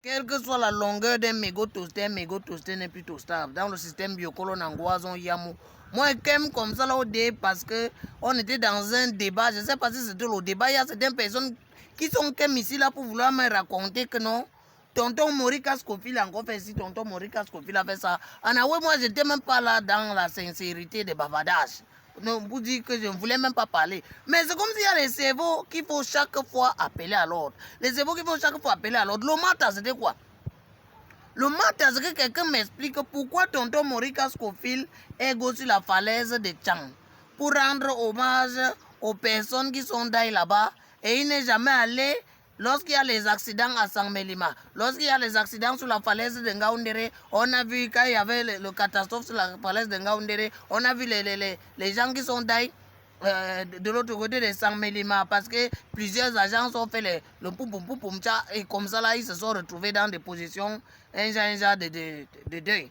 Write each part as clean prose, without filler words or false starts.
Quelle que soit la longueur d'un mégot toasté n'est plus toastable. Dans le système biocolon angoison Yamou. Moi, j'aime comme ça là au dé parce que on était dans un débat. Je ne sais pas si c'était le débat. Il y a certaines personnes qui sont comme ici là pour vouloir me raconter que non. Tonton Morika Scofield a encore fait ci, tonton Morika Scofield a fait ça. En ouais, moi, je n'étais même pas là dans la sincérité des bavardages. Non, vous dites que je ne voulais même pas parler. Mais c'est comme s'il y a les cerveaux qu'il faut chaque fois appeler à l'ordre. Les cerveaux qu'il faut chaque fois appeler à l'ordre. Le matin, c'était quoi? Le matin, c'est que quelqu'un m'explique pourquoi tonton Morika Scofield est go sur la falaise de Tchang pour rendre hommage aux personnes qui sont là-bas et il n'est jamais allé lorsqu'il y a les accidents à Sangmelima. Lorsqu'il y a les accidents sur la falaise de Ngaoundéré, on a vu quand il y avait le catastrophe sur la falaise de Ngaoundéré, on a vu les gens qui sont de l'autre côté de Sangmelima parce que plusieurs agences ont fait le poum poum poum poum et comme ça là ils se sont retrouvés dans des positions un genre de deuil.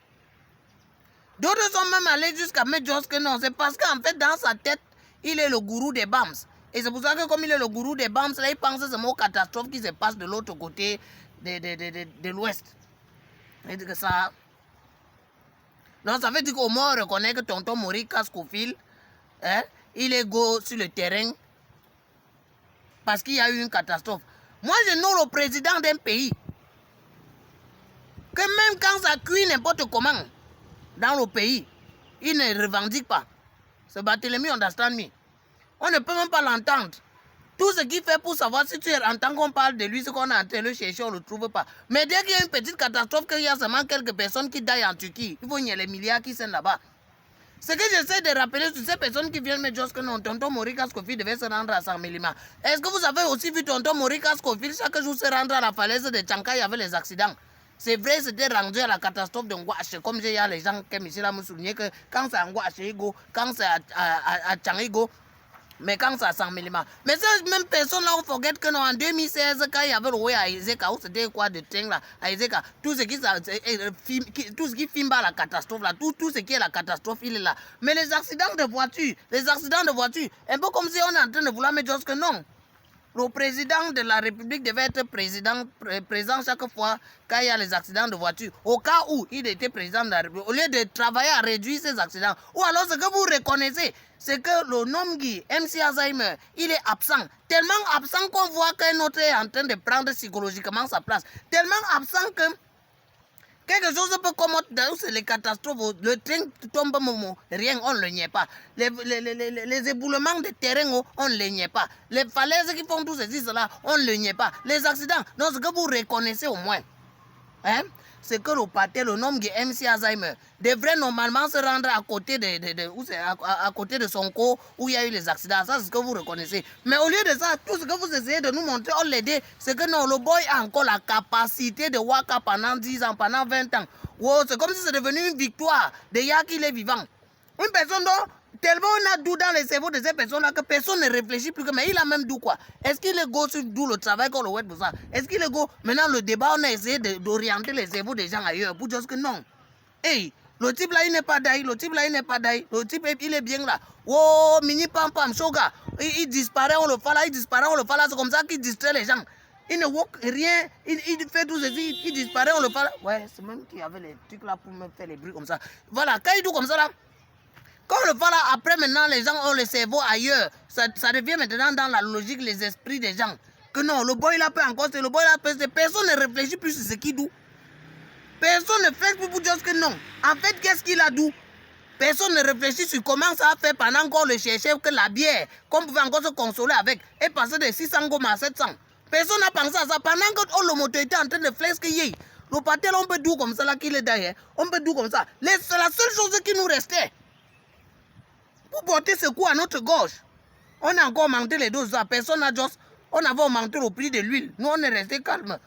D'autres sont même allés jusqu'à mettre que non, c'est parce qu'en fait dans sa tête il est le gourou des BAMS. Et c'est pour ça que comme il est le gourou des BAMS, là, il pense que c'est une catastrophe qui se passe de l'autre côté de l'ouest. Et que ça... Donc ça veut dire qu'au moins on reconnaît que tonton Morika Scofield, hein, il est go sur le terrain parce qu'il y a eu une catastrophe. Moi je nomme le président d'un pays que même quand ça cuit n'importe comment dans le pays, il ne revendique pas. C'est Barthélemy Understand Me. On ne peut même pas l'entendre. Tout ce qu'il fait pour savoir si tu es en tant qu'on parle de lui, ce qu'on a en train de le chercher, on ne le trouve pas. Mais dès qu'il y a une petite catastrophe, qu'il y a seulement quelques personnes qui daillent en Turquie, il faut y a les milliards qui sont là-bas. Ce que j'essaie de rappeler sur ces personnes qui viennent me dire que non, tonton Morika Scofield devait se rendre à Sangmelima. Est-ce que vous avez aussi vu tonton Morika Scofield chaque jour se rendre à la falaise de Tchanka, il y avait les accidents? C'est vrai, c'était rendu à la catastrophe de Ngouache. Comme il y a les gens qui me souviennent que quand c'est à Ngouache, quand c'est à Tchangigo, mais quand ça sent Mélima. Mais ces mêmes personnes-là, on forget que non, en 2016, quand il y avait le way à Iseka, où c'était quoi de train là, à Iseka, tout ce qui filme la catastrophe là, tout ce qui est la catastrophe, il est là. Mais les accidents de voiture, un peu comme si on est en train de vouloir mettre que non. Le président de la République devait être présent chaque fois quand il y a les accidents de voiture. Au cas où il était président de la République, au lieu de travailler à réduire ces accidents. Ou alors ce que vous reconnaissez, c'est que le nom Guy, MC Alzheimer, il est absent. Tellement absent qu'on voit qu'un autre est en train de prendre psychologiquement sa place. Tellement absent que quelque chose peut comme les catastrophes, le train tombe, rien, on ne le nie pas. Les éboulements de terrain, on ne les nie pas. Les falaises qui font tout ceci, cela, on ne le nie pas. Les accidents, donc ce que vous reconnaissez au moins, hein, c'est que le pâté, le nom de MC Alzheimer, devrait normalement se rendre à côté à côté de son corps où il y a eu les accidents. Ça, c'est ce que vous reconnaissez. Mais au lieu de ça, tout ce que vous essayez de nous montrer, on l'aide, c'est que non, le boy a encore la capacité de waka pendant 10 ans, pendant 20 ans. Wow, c'est comme si c'est devenu une victoire de qu'il est vivant. Une personne dont tellement on a d'où dans les cerveaux de ces personnes-là que personne ne réfléchit plus que, mais il a même d'où quoi? Est-ce qu'il est go sur d'où le travail qu'on le web pour ça? Est-ce qu'il est go? Maintenant, le débat, on a essayé d'orienter les cerveaux des gens ailleurs pour dire que non. Hey, le type là, il n'est pas d'ailleurs, le type là, il n'est pas d'ailleurs, le type, il est bien là. Oh, mini pam pam, shoga, il disparaît, on le fait là, il disparaît, on le fait là, c'est comme ça qu'il distrait les gens. Il ne voit rien, il fait tout ceci, il disparaît, on le fait là. Ouais, c'est même qu'il y avait les trucs là pour me faire les bruits comme ça. Voilà, quand il dit comme ça là, quand on le fait là, après maintenant, les gens ont le cerveau ailleurs. Ça devient maintenant dans la logique, les esprits des gens. Que non, le boy là peut encore, c'est le boy là peut, personne ne réfléchit plus sur ce qu'il dit. Personne ne fait plus pour dire que non. En fait, qu'est-ce qu'il a dit? Personne ne réfléchit sur comment ça a fait pendant qu'on le cherchait, que la bière, qu'on pouvait encore se consoler avec, est passée de 600 gommes à 700. Personne n'a pensé à ça. Pendant que le moteur était en train de flex que yé. Le pâté là, on peut dire comme ça là qu'il est derrière. On peut dire comme ça. C'est la seule chose qui nous restait. Pour porter ce coup à notre gauche, on a encore augmenté les doses. Personne n'a juste. On avait augmenté le prix de l'huile. Nous, on est resté calme.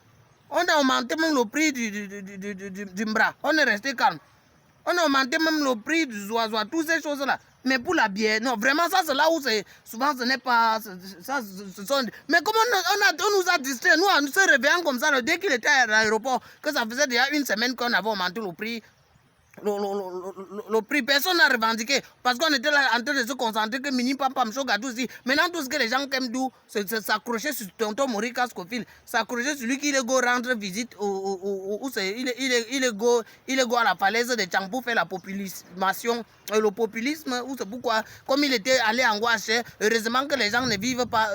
On a augmenté même le prix du bras. On est resté calme. On a augmenté même le prix du zoazoa, toutes ces choses-là. Mais pour la bière, non, vraiment, ça, c'est là où souvent ce n'est pas. Ça, mais comment on nous a distraits, nous, en se réveillant comme ça, dès qu'il était à l'aéroport, que ça faisait déjà une semaine qu'on avait augmenté le prix le prix. Personne n'a revendiqué. Parce qu'on était là en train de se concentrer que Mini Pam Pam Chogatou aussi. Maintenant, tout ce que les gens aiment d'où, c'est s'accrocher sur tonton Maurice Scofield, s'accrocher sur lui qui est go rendre visite il est go à la falaise de Tchang pour faire la populisation, le populisme, ou c'est pourquoi, comme il était allé en Gouache, heureusement que les gens ne vivent pas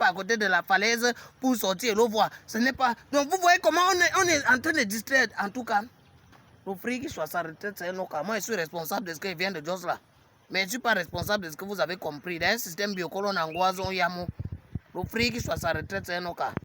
à côté de la falaise pour sortir et le voir. Ce n'est pas. Donc vous voyez comment on est en train de distraire, en tout cas. Le fric qui soit sa retraite, c'est un autre cas. Moi, je suis responsable de ce qui vient de Jos là. Mais je ne suis pas responsable de ce que vous avez compris. Dans un système biocolon angoissant, le fric qui soit sa retraite, c'est un autre cas.